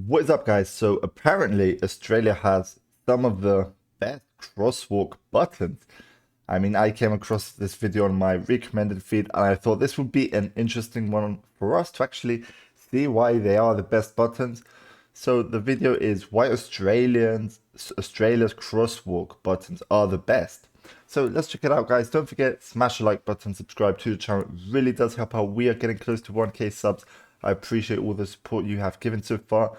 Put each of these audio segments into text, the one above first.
What is up, guys? So apparently Australia has some of the best crosswalk buttons. I came across this video on my recommended feed and I thought this would be an interesting one for us to actually see why they are the best buttons. So the video is why Australia's crosswalk buttons are the best. So let's check it out, guys. Don't forget, smash the like button, subscribe to the channel. It really does help out. We are getting close to 1K subs. I appreciate all the support you have given so far.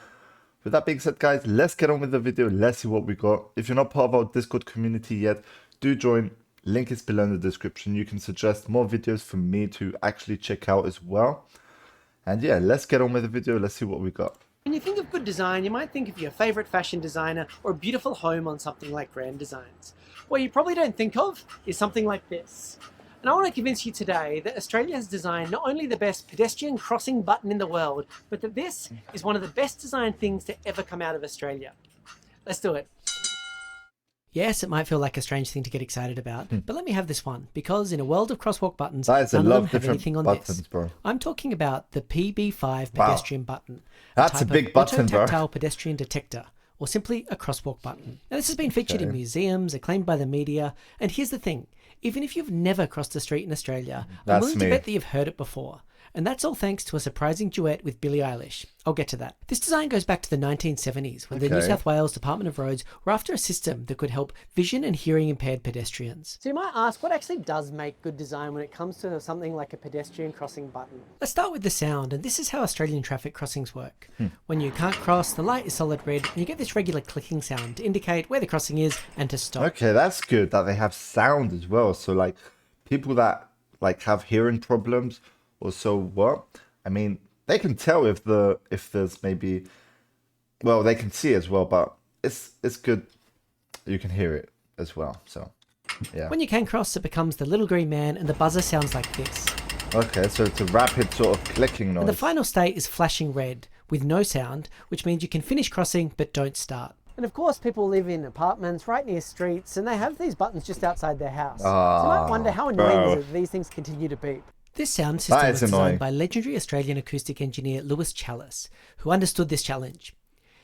With that being said, guys, let's get on with the video. Let's see what we got. If you're not part of our Discord community yet, do join. Link is below in the description. You can suggest more videos for me to actually check out as well. And yeah, let's get on with the video. Let's see what we got. When you think of good design, you might think of your favorite fashion designer or a beautiful home on something like Grand Designs. What you probably don't think of is something like this. And I want to convince you today that Australia has designed not only the best pedestrian crossing button in the world, but that this is one of the best designed things to ever come out of Australia. Let's do it. Yes, it might feel like a strange thing to get excited about, but let me have this one, because in a world of crosswalk buttons, That is a none of lot them of have different anything on buttons, this. bro. I'm talking about the PB5 pedestrian button. That's a type big of button, bro. auto-tactile pedestrian detector, or simply a crosswalk button. Now, this has been featured in museums, acclaimed by the media, and here's the thing. Even if you've never crossed a street in Australia, I'm willing to bet that you've heard it before. And that's all thanks to a surprising duet with Billie Eilish. I'll get to that. This design goes back to the 1970s, when the New South Wales Department of Roads were after a system that could help vision and hearing impaired pedestrians. So you might ask, what actually does make good design when it comes to something like a pedestrian crossing button? Let's start with the sound, and this is how Australian traffic crossings work. When you can't cross, the light is solid red, and you get this regular clicking sound to indicate where the crossing is and to stop. Okay, that's good that they have sound as well. So like people that like have hearing problems or so what? They can tell if there's maybe, well, they can see as well, but it's good you can hear it as well. So yeah. When you can cross, it becomes the little green man, and the buzzer sounds like this. Okay, so it's a rapid sort of clicking noise. And the final state is flashing red with no sound, which means you can finish crossing but don't start. And of course, people live in apartments right near streets, and they have these buttons just outside their house. So you might wonder, how annoying is it that these things continue to beep? This sound system was designed by legendary Australian acoustic engineer Lewis Chalice, who understood this challenge.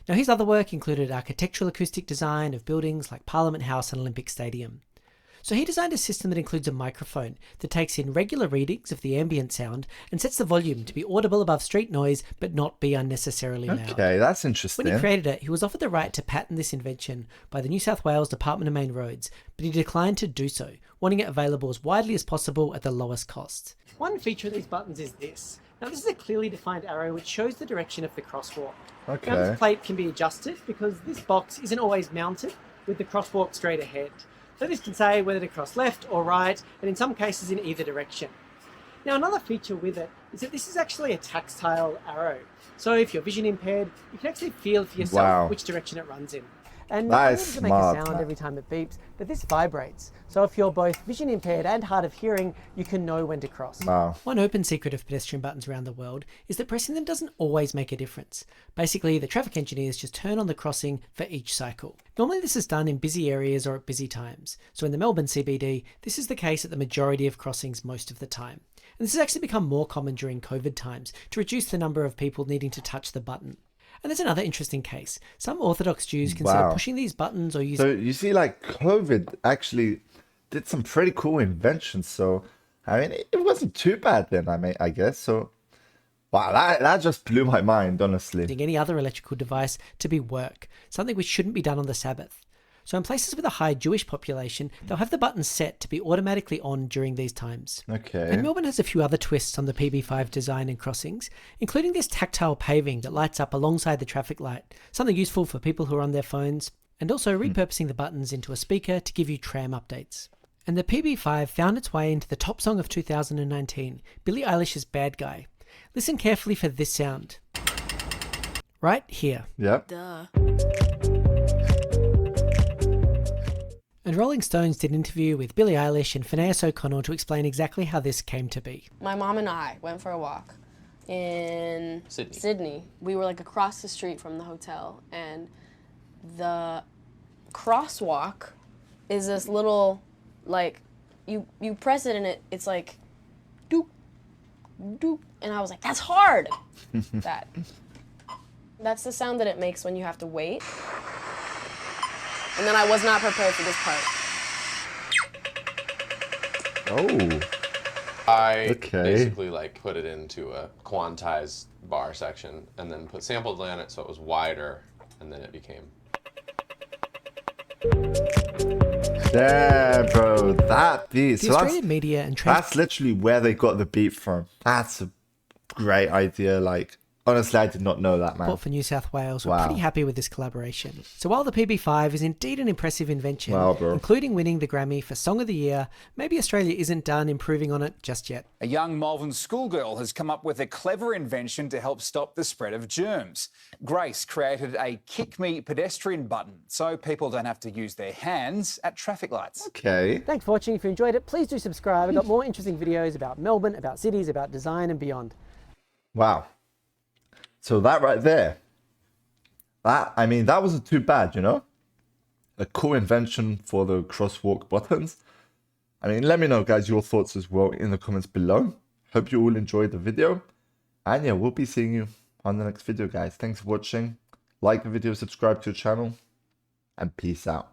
Now, his other work included architectural acoustic design of buildings like Parliament House and Olympic Stadium. So he designed a system that includes a microphone that takes in regular readings of the ambient sound and sets the volume to be audible above street noise but not be unnecessarily loud. Okay, that's interesting. When he created it, he was offered the right to patent this invention by the New South Wales Department of Main Roads, but he declined to do so, wanting it available as widely as possible at the lowest cost. One feature of these buttons is this. Now, this is a clearly defined arrow which shows the direction of the crosswalk. Okay. Now, this plate can be adjusted because this box isn't always mounted with the crosswalk straight ahead. So this can say whether to cross left or right, and in some cases in either direction. Now, another feature with it is that this is actually a tactile arrow. So if you're vision impaired, you can actually feel for yourself which direction it runs in. And not only does it make a sound every time it beeps, but this vibrates. So if you're both vision impaired and hard of hearing, you can know when to cross. Wow. One open secret of pedestrian buttons around the world is that pressing them doesn't always make a difference. Basically, the traffic engineers just turn on the crossing for each cycle. Normally this is done in busy areas or at busy times. So in the Melbourne CBD, this is the case at the majority of crossings most of the time. And this has actually become more common during COVID times to reduce the number of people needing to touch the button. And there's another interesting case. Some Orthodox Jews consider pushing these buttons or using... So you see, like, COVID actually did some pretty cool inventions. So, it wasn't too bad then, I guess. So, wow, that just blew my mind, honestly. ...any other electrical device to be work, something which shouldn't be done on the Sabbath. So in places with a high Jewish population, they'll have the buttons set to be automatically on during these times. Okay. And Melbourne has a few other twists on the PB5 design and crossings, including this tactile paving that lights up alongside the traffic light, something useful for people who are on their phones, and also repurposing the buttons into a speaker to give you tram updates. And the PB5 found its way into the top song of 2019, Billie Eilish's Bad Guy. Listen carefully for this sound. Right here. Yep. Duh. And Rolling Stones did an interview with Billie Eilish and Phineas O'Connell to explain exactly how this came to be. My mom and I went for a walk in Sydney. We were like across the street from the hotel, and the crosswalk is this little, like, you press it and it's like, doop, doop. And I was like, that's hard. That. That's the sound that it makes when you have to wait. And then I was not prepared for this part. Oh. I basically like put it into a quantized bar section and then put sample delay on it so it was wider, and then it became. Yeah, bro, that beat. The Australian media and that's literally where they got the beat from. That's a great idea. Like, honestly, I did not know that, man. But for New South Wales, we're pretty happy with this collaboration. So while the PB5 is indeed an impressive invention, including winning the Grammy for Song of the Year, maybe Australia isn't done improving on it just yet. A young Malvern schoolgirl has come up with a clever invention to help stop the spread of germs. Grace created a Kick Me pedestrian button so people don't have to use their hands at traffic lights. Okay. Thanks for watching. If you enjoyed it, please do subscribe. I've got more interesting videos about Melbourne, about cities, about design and beyond. Wow. So that right there, I mean, that wasn't too bad, you know? A cool invention for the crosswalk buttons. I mean, let me know, guys, your thoughts as well in the comments below. Hope you all enjoyed the video. And yeah, we'll be seeing you on the next video, guys. Thanks for watching. Like the video, subscribe to the channel, and peace out.